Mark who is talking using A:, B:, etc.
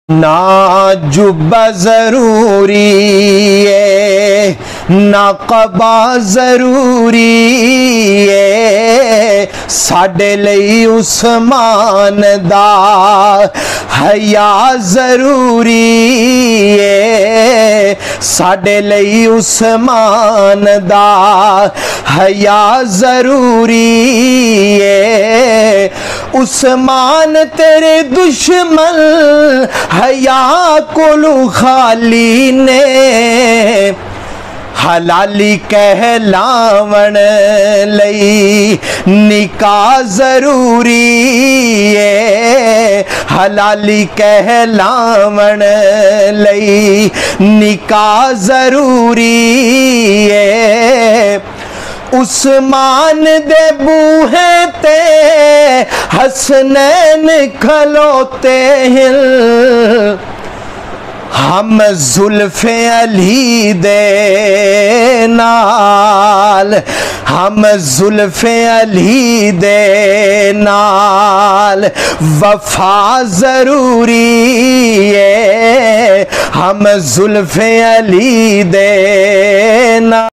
A: ना जुब्बा जरूरी है ना कबा जरूरी है, साडे लई उस्मान दा हया जरूरी है, साडे लई उस्मान दा हया जरूरी है। उस्मान तेरे दुश्मन हया कोलू खाली ने, हलाली कहलावण लई निकाह जरूरी है, हलाली कहलावण लई निकाह जरूरी है। उस्मान दे बूहे ते हसनैन खलोते हैं, हम जुल्फे अली दे नाल, हम जुल्फे अली दे नाल वफा जरूरी है, हम जुल्फे अली दे नाल।